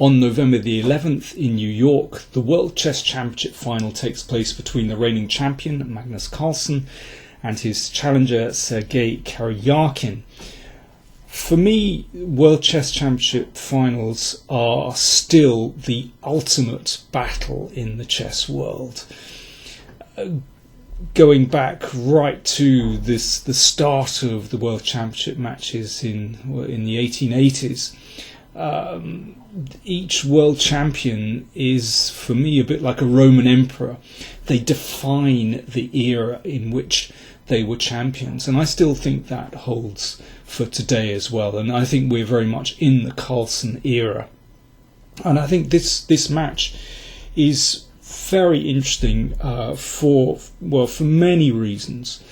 On November the 11th in New York, the World Chess Championship final takes place between the reigning champion, Magnus Carlsen, and his challenger, Sergei Karjakin. For me, World Chess Championship finals are still the ultimate battle in the chess world. Going back right to the start of the World Championship matches in the 1880s, each world champion is, for me, a bit like a Roman emperor. They define the era in which they were champions, and I still think that holds for today as well. And I think we're very much in the Carlsen era, and I think this match is very interesting for many reasons.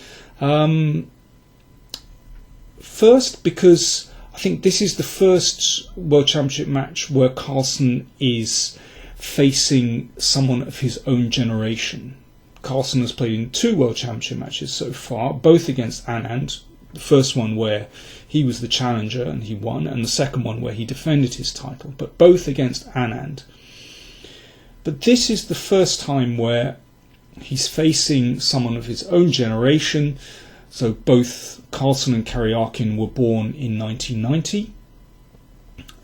First, because I think this is the first World Championship match where Carlsen is facing someone of his own generation. Carlsen has played in 2 World Championship matches so far, both against Anand. The first one where he was the challenger and he won, and the second one where he defended his title, but both against Anand. But this is the first time where he's facing someone of his own generation. So both Carlsen and Karjakin were born in 1990.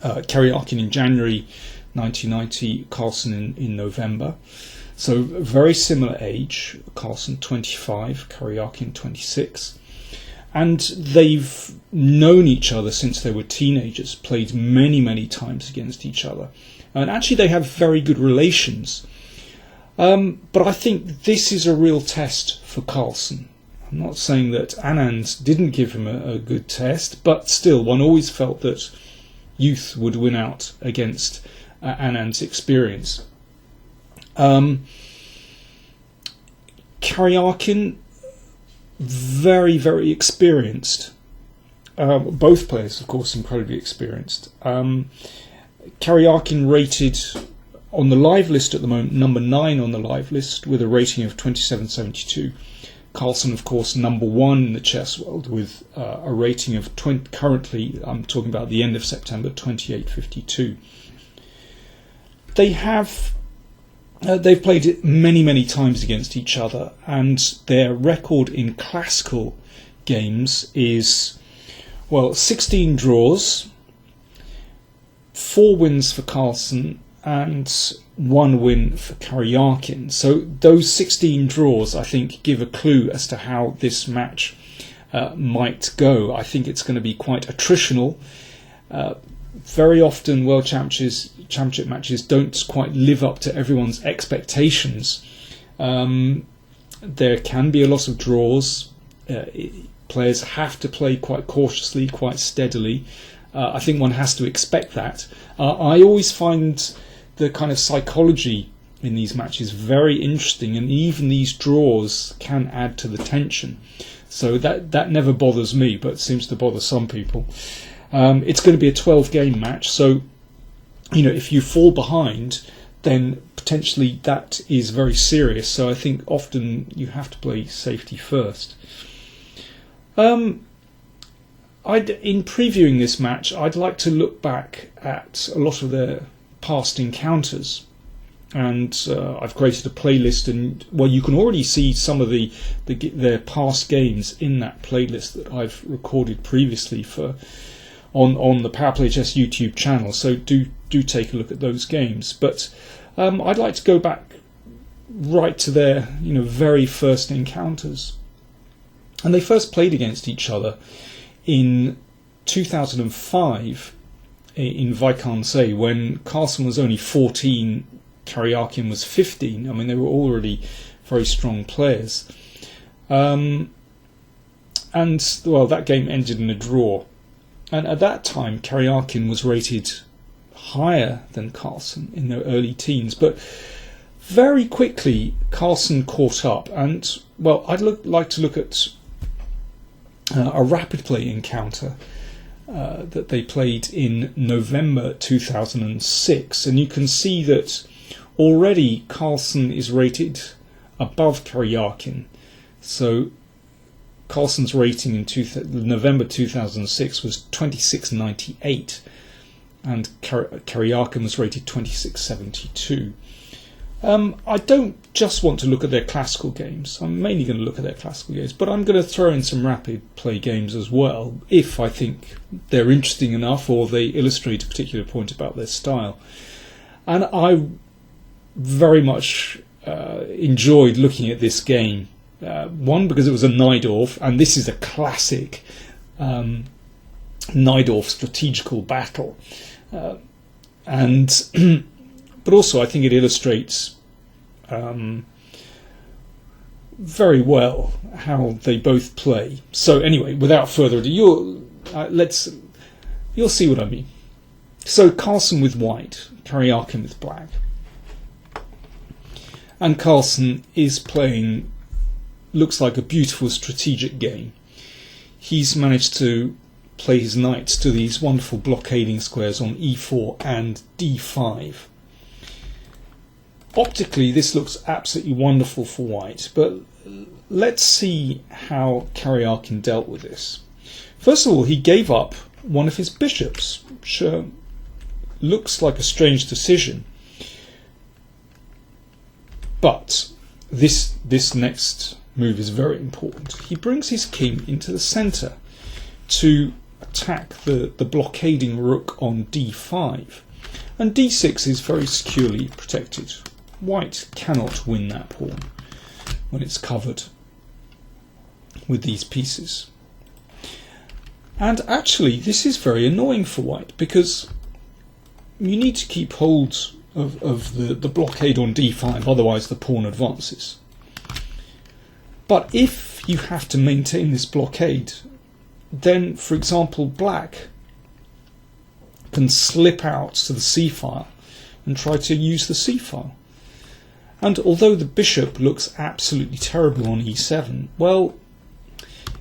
Karjakin in January 1990, Carlsen in November. So very similar age. Carlsen 25, Karjakin 26. And they've known each other since they were teenagers, played many, many times against each other. And actually they have very good relations. But I think this is a real test for Carlsen. I'm not saying that Anand didn't give him a good test, but still, one always felt that youth would win out against Anand's experience. Karjakin, very, very experienced. Both players, of course, incredibly experienced. Karjakin rated on the live list at the moment, number 9 on the live list with a rating of 2772. Carlsen, of course, number 1 in the chess world with a rating of currently, I'm talking about the end of September, 2852. They've played many, many times against each other, and their record in classical games is, 16 draws, 4 wins for Carlsen, and 1 win for Karjakin. So those 16 draws, I think, give a clue as to how this match might go. I think it's going to be quite attritional. Very often World Championship matches don't quite live up to everyone's expectations. There can be a lot of draws. Players have to play quite cautiously, quite steadily. I think one has to expect that. I always find the kind of psychology in these matches very interesting, and even these draws can add to the tension. So that never bothers me, but seems to bother some people. It's going to be a 12-game match, so if you fall behind, then potentially that is very serious. So I think often you have to play safety first. In previewing this match, I'd like to look back at a lot of their past encounters, and I've created a playlist, and you can already see some of their past games in that playlist that I've recorded previously on the Power Play Chess YouTube channel. So do take a look at those games. But I'd like to go back right to their very first encounters, and they first played against each other in 2005 in Vacances, when Carlsen was only 14, Karjakin was 15. I mean, they were already very strong players. And that game ended in a draw. And at that time, Karjakin was rated higher than Carlsen in their early teens. But very quickly, Carlsen caught up. And, I'd like to look at a rapid play encounter that they played in November 2006, and you can see that already Carlsen is rated above Karjakin. So Carlsen's rating in November 2006 was 2698, and Karjakin was rated 2672. I don't just want to look at their classical games. I'm mainly going to look at their classical games, but I'm going to throw in some rapid play games as well, if I think they're interesting enough or they illustrate a particular point about their style. And I very much enjoyed looking at this game. One, because it was a Najdorf, and this is a classic Najdorf strategical battle. But also I think it illustrates very well how they both play. So anyway, without further ado, you'll see what I mean. So Carlsen with white, Karjakin with black. And Carlsen is playing, looks like a beautiful strategic game. He's managed to play his knights to these wonderful blockading squares on e4 and d5. Optically, this looks absolutely wonderful for white, but let's see how Karjakin dealt with this. First of all, he gave up one of his bishops, which looks like a strange decision. But this next move is very important. He brings his king into the centre to attack the blockading rook on d5. And d6 is very securely protected. White cannot win that pawn when it's covered with these pieces. And actually, this is very annoying for white, because you need to keep hold of the blockade on d5, otherwise the pawn advances. But if you have to maintain this blockade, then, for example, black can slip out to the c-file and try to use the c-file. And although the bishop looks absolutely terrible on e7, well,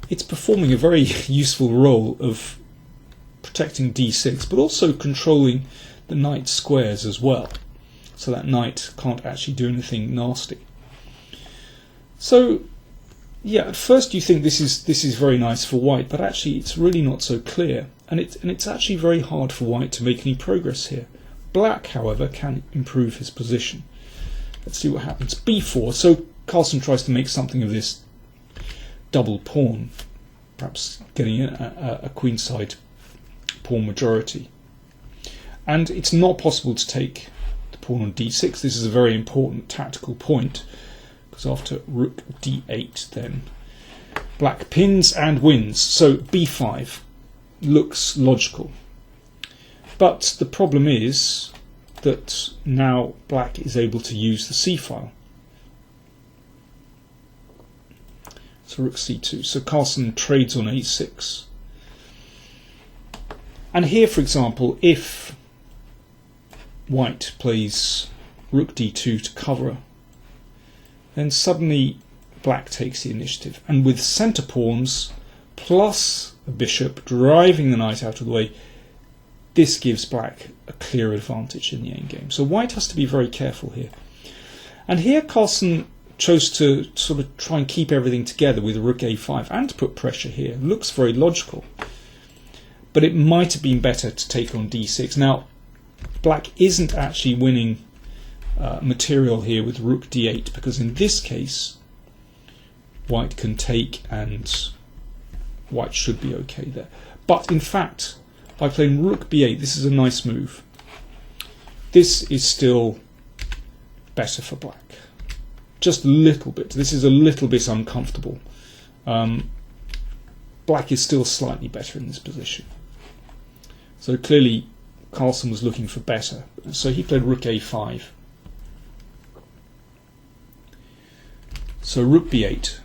it's performing a very useful role of protecting d6, but also controlling the knight squares as well, so that knight can't actually do anything nasty. So, yeah, at first you think this is very nice for white, but actually it's really not so clear, and it's actually very hard for white to make any progress here. Black, however, can improve his position. Let's see what happens. b4. So Carlsen tries to make something of this double pawn, perhaps getting a queenside pawn majority. And it's not possible to take the pawn on d6. This is a very important tactical point, because after rook d8 then black pins and wins. So b5 looks logical. But the problem is that now black is able to use the c-file. So rook c2. So Carlsen trades on a6. And here, for example, if white plays rook d2 to cover, then suddenly black takes the initiative. And with centre pawns plus a bishop driving the knight out of the way, this gives black a clear advantage in the endgame. So white has to be very careful here. And here Carlsen chose to sort of try and keep everything together with rook a5 and to put pressure here. It looks very logical. But it might have been better to take on d6. Now, black isn't actually winning material here with rook d8, because in this case white can take and white should be okay there. But in fact, by playing rook b8, this is a nice move. This is still better for black. Just a little bit. This is a little bit uncomfortable. Black is still slightly better in this position. So clearly Carlsen was looking for better. So he played rook a5. So rook b8.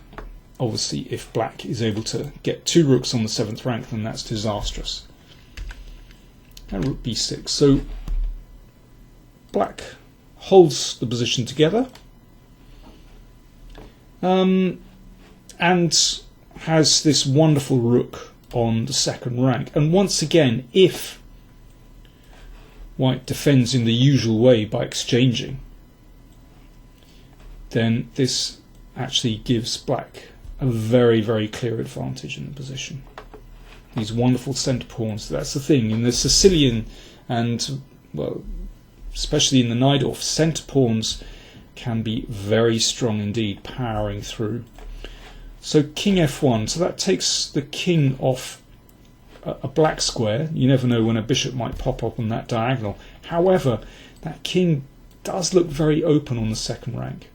Obviously, if black is able to get two rooks on the 7th rank, then that's disastrous. And rook b6. So black holds the position together and has this wonderful rook on the 2nd rank. And once again, if white defends in the usual way by exchanging, then this actually gives black a very, very clear advantage in the position. these wonderful centre pawns. That's the thing in the Sicilian and, well, especially in the Najdorf, centre pawns can be very strong indeed, powering through. So king f1, so that takes the king off a black square. You never know when a bishop might pop up on that diagonal. However, that king does look very open on the second rank.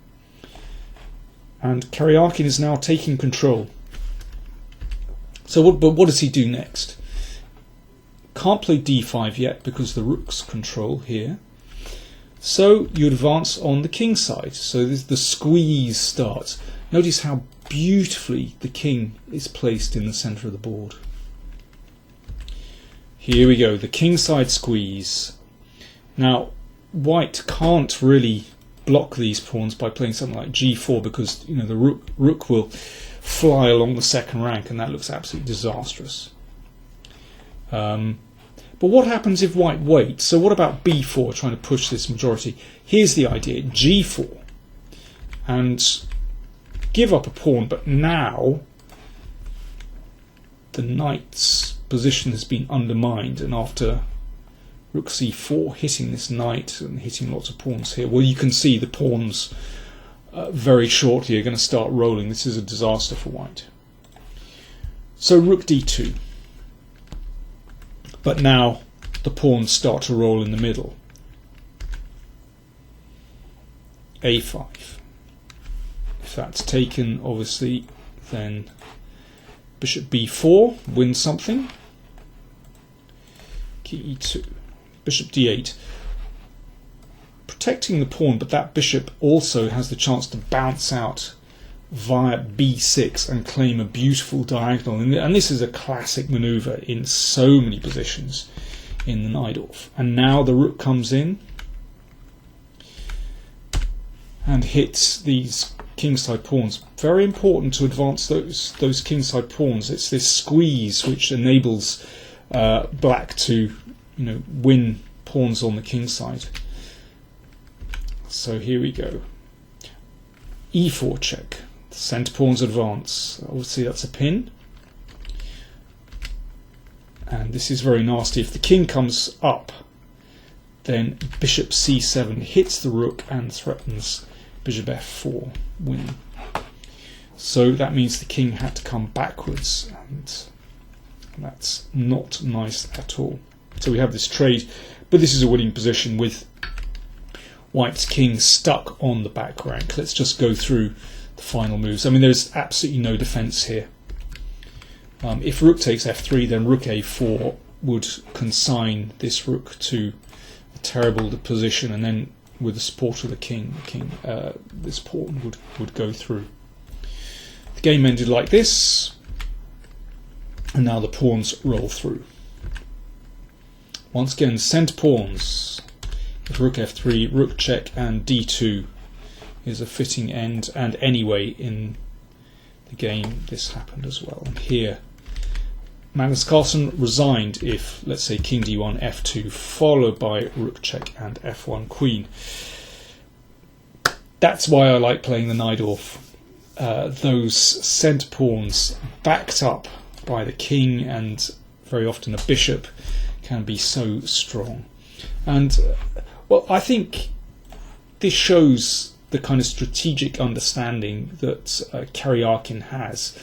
And Karjakin is now taking control. So what does he do next? Can't play d5 yet because the rook's control here. So you advance on the king side. So the squeeze starts. Notice how beautifully the king is placed in the centre of the board. Here we go, the king side squeeze. Now, white can't really block these pawns by playing something like g4 because the rook will fly along the second rank, and that looks absolutely disastrous. But what happens if white waits? So what about b4, trying to push this majority? Here's the idea, g4, and give up a pawn, but now the knight's position has been undermined, and after rook c4 hitting this knight and hitting lots of pawns here, well, you can see the pawns very shortly are going to start rolling. This is a disaster for white. So rook d2, but now the pawns start to roll in the middle. a5. If that's taken, obviously, then bishop b4 wins something. Key e2. Bishop d8. Protecting the pawn, but that bishop also has the chance to bounce out via b6 and claim a beautiful diagonal. And this is a classic maneuver in so many positions in the Najdorf. And now the rook comes in and hits these kingside pawns. Very important to advance those kingside pawns. It's this squeeze which enables black to win pawns on the kingside. So here we go. e4 check. Centre pawns advance. Obviously that's a pin. And this is very nasty. If the king comes up, then bishop c7 hits the rook and threatens bishop f4, winning. So that means the king had to come backwards, and that's not nice at all. So we have this trade, but this is a winning position with white's king stuck on the back rank. Let's just go through the final moves. I mean, there's absolutely no defence here. If rook takes f3, then rook a4 would consign this rook to a terrible position, and then with the support of the king, this pawn would go through. The game ended like this, and now the pawns roll through. Once again, centre pawns. If rook f3, rook check, and d2 is a fitting end, and anyway in the game this happened as well. And here Magnus Carlsen resigned if, let's say, king d1, f2, followed by rook check and f1 queen. That's why I like playing the Najdorf. Those centre pawns backed up by the king and very often a bishop can be so strong. And well, I think this shows the kind of strategic understanding that Karjakin has.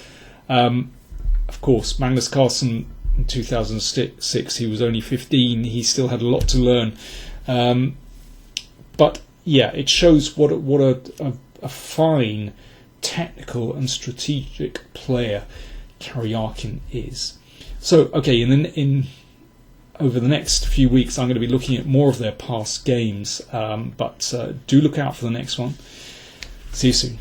Of course, Magnus Carlsen in 2006, he was only 15. He still had a lot to learn. But yeah, it shows what a fine technical and strategic player Karjakin is. So, okay, over the next few weeks, I'm going to be looking at more of their past games. But do look out for the next one. See you soon.